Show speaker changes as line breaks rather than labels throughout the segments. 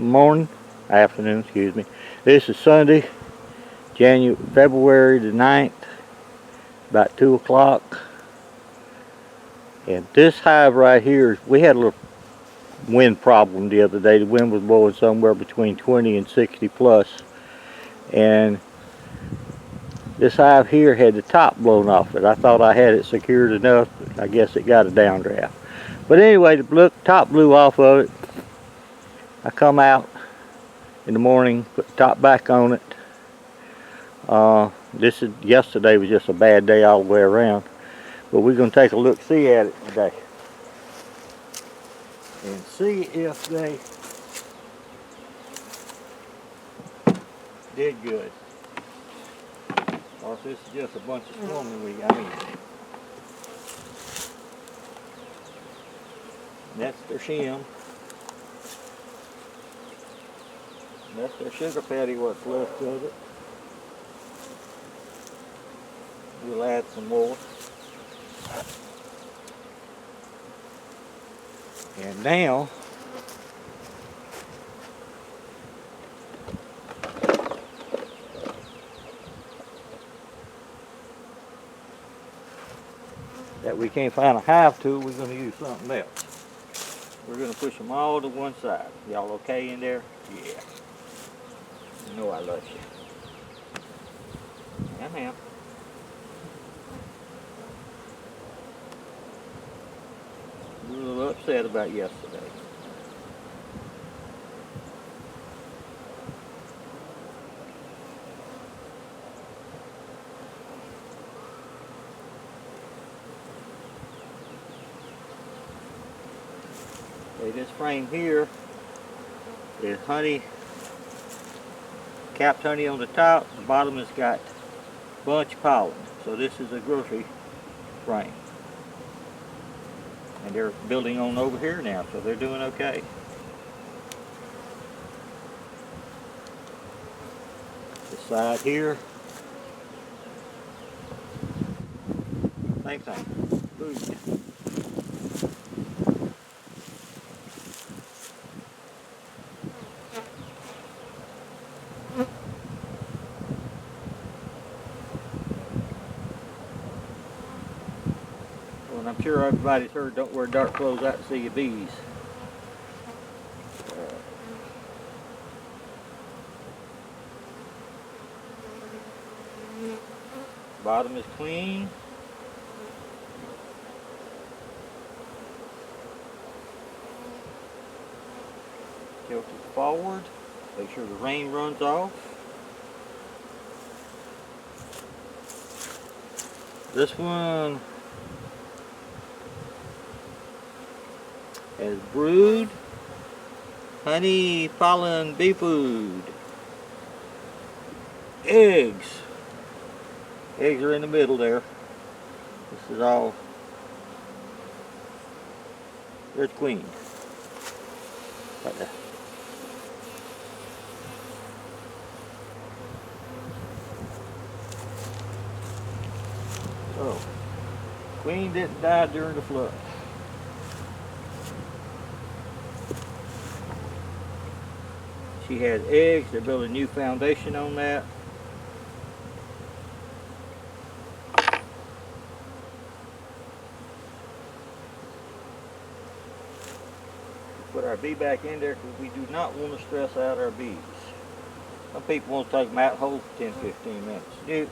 morning, afternoon, excuse me. This is Sunday, February the 9th, about 2 o'clock. And this hive right here, we had a little wind problem the other day. The wind was blowing somewhere between 20 and 60 plus. And this hive here had the top blown off it. I thought I had it secured enough, but I guess it got a downdraft. But anyway, the top blew off of it. I come out in the morning, put the top back on it. Yesterday was just a bad day all the way around. But we're going to take a look see at it today. And see if they did good. Or if this is just a bunch of swarming weed. That's their shim. That's their sugar patty, what's left of it. We'll add some more. And now, that we can't find a hive tool, we're going to use something else. We're going to push them all to one side. Y'all okay in there? Yeah. You know I love you. Yeah, ma'am. We were a little upset about yesterday. Okay, this frame here is honey, capped honey on the top. The bottom has got bunch pollen. So this is a grocery frame. And they're building on over here now, so they're doing okay. This side here, same thing. Food. And I'm sure everybody's heard, don't wear dark clothes out to see your bees. Bottom is clean. Tilt it forward. Make sure the rain runs off. This one has brood, honey, pollen, bee food, eggs. Eggs are in the middle there. This is all, there's queen. Right there. So, queen didn't die during the flood. She has eggs. They're building a new foundation on that. Put our bee back in there because we do not want to stress out our bees. Some people want to take them out whole for 10-15 minutes. Dude,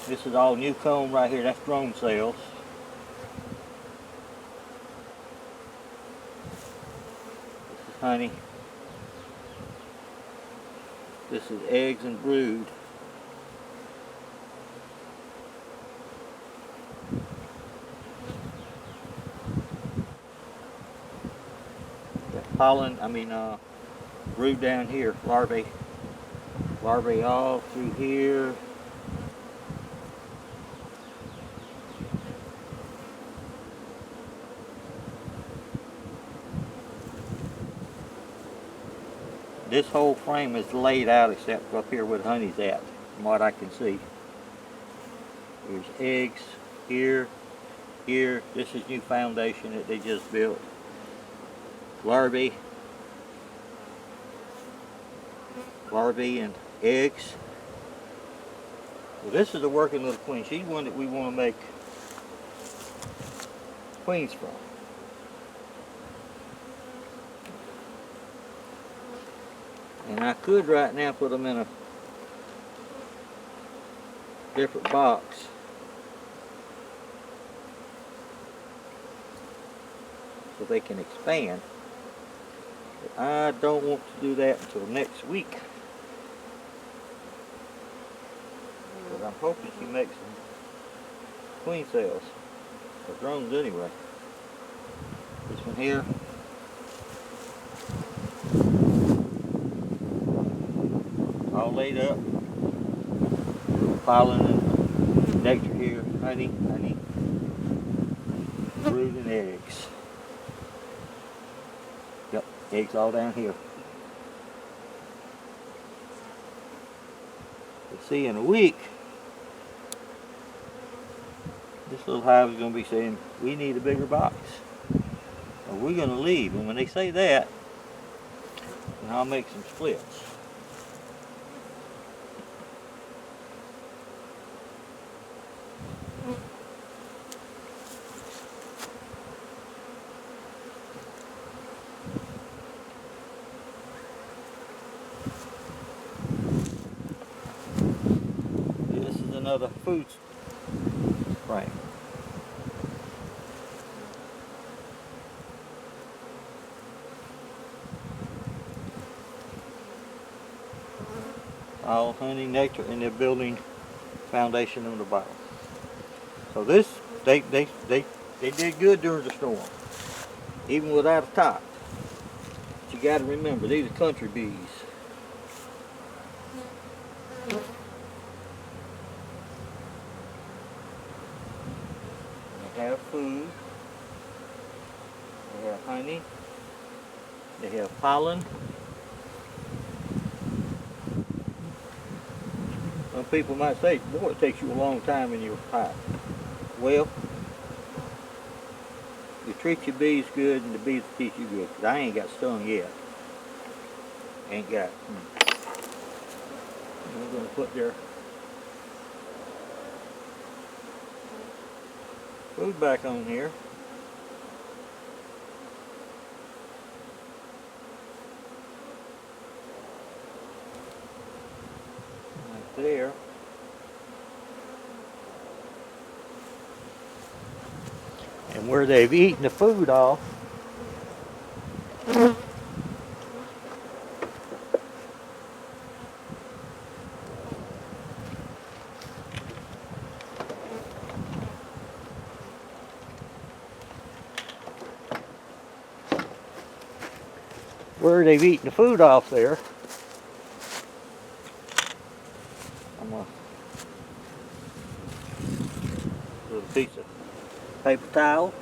this is all new comb right here. That's drone cells. This is honey. This is eggs and brood. Got pollen, brood down here, larvae all through here. This whole frame is laid out except up here where the honey's at, from what I can see. There's eggs here, here. This is new foundation that they just built. Larvae, larvae and eggs. Well, this is a working little queen. She's one that we want to make queens from. And I could right now put them in a different box. So they can expand. But I don't want to do that until next week. But I'm hoping she makes some queen cells. Or drones anyway. This one here. All laid up. Pollen and nectar here. Honey, brood and eggs. Yep, eggs all down here. But see, in a week, this little hive is going to be saying, we need a bigger box. Or we're going to leave. And when they say that, then I'll make some splits. This is another food frame. All honey, nectar, and they're building foundation on the bottom. So this, they did good during the storm, even without a top. But you got to remember, these are country bees. They have food, they have honey, they have pollen. Some people might say, boy, it takes you a long time in your hive. Well, you treat your bees good and the bees will treat you good. 'Cause I ain't got stung yet. Ain't got. We're going to put their food back on here. Right there. And where they've eaten the food off, there, I'm going to put a piece of paper towel,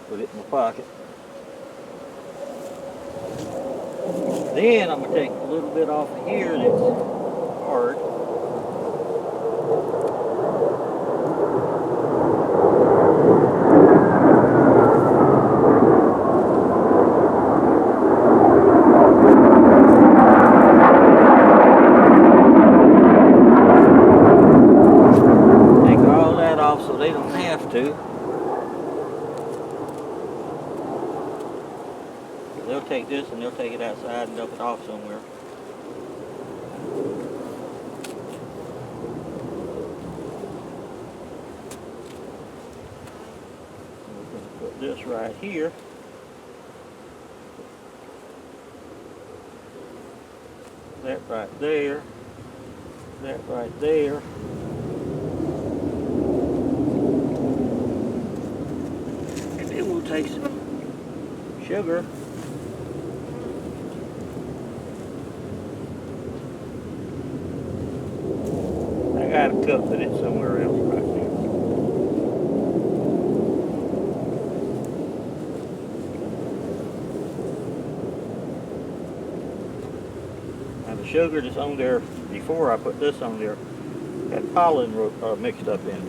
put it in my pocket. Then I'm going to take a little bit off of here that's hard. So they don't have to. They'll take this and they'll take it outside and dump it off somewhere. We're going to put this right here. That right there. That right there. Take some sugar. I got a cup, but it's somewhere else right now. Now the sugar that's on there before I put this on there had pollen mixed up in it.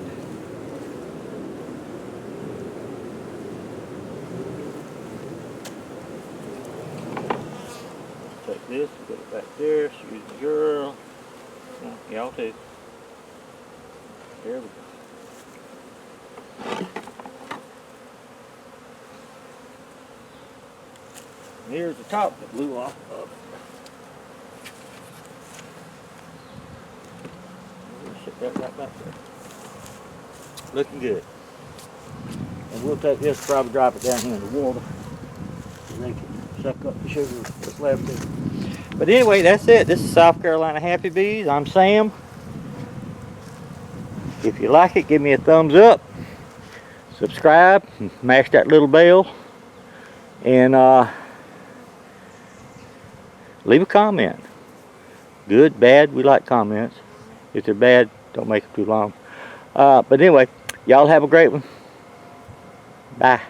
take this and put it back there. Excuse me, girl. Y'all too. There we go. And here's the top that blew off of it. Set that right back there. Looking good. And we'll take this, probably drop it down here in the water so they can suck up the sugar that's left in it. But anyway, that's it. This is South Carolina Happy Bees. I'm Sam. If you like it, give me a thumbs up. Subscribe, mash that little bell, and leave a comment. Good, bad, we like comments. If they're bad, don't make them too long. But anyway, y'all have a great one. Bye.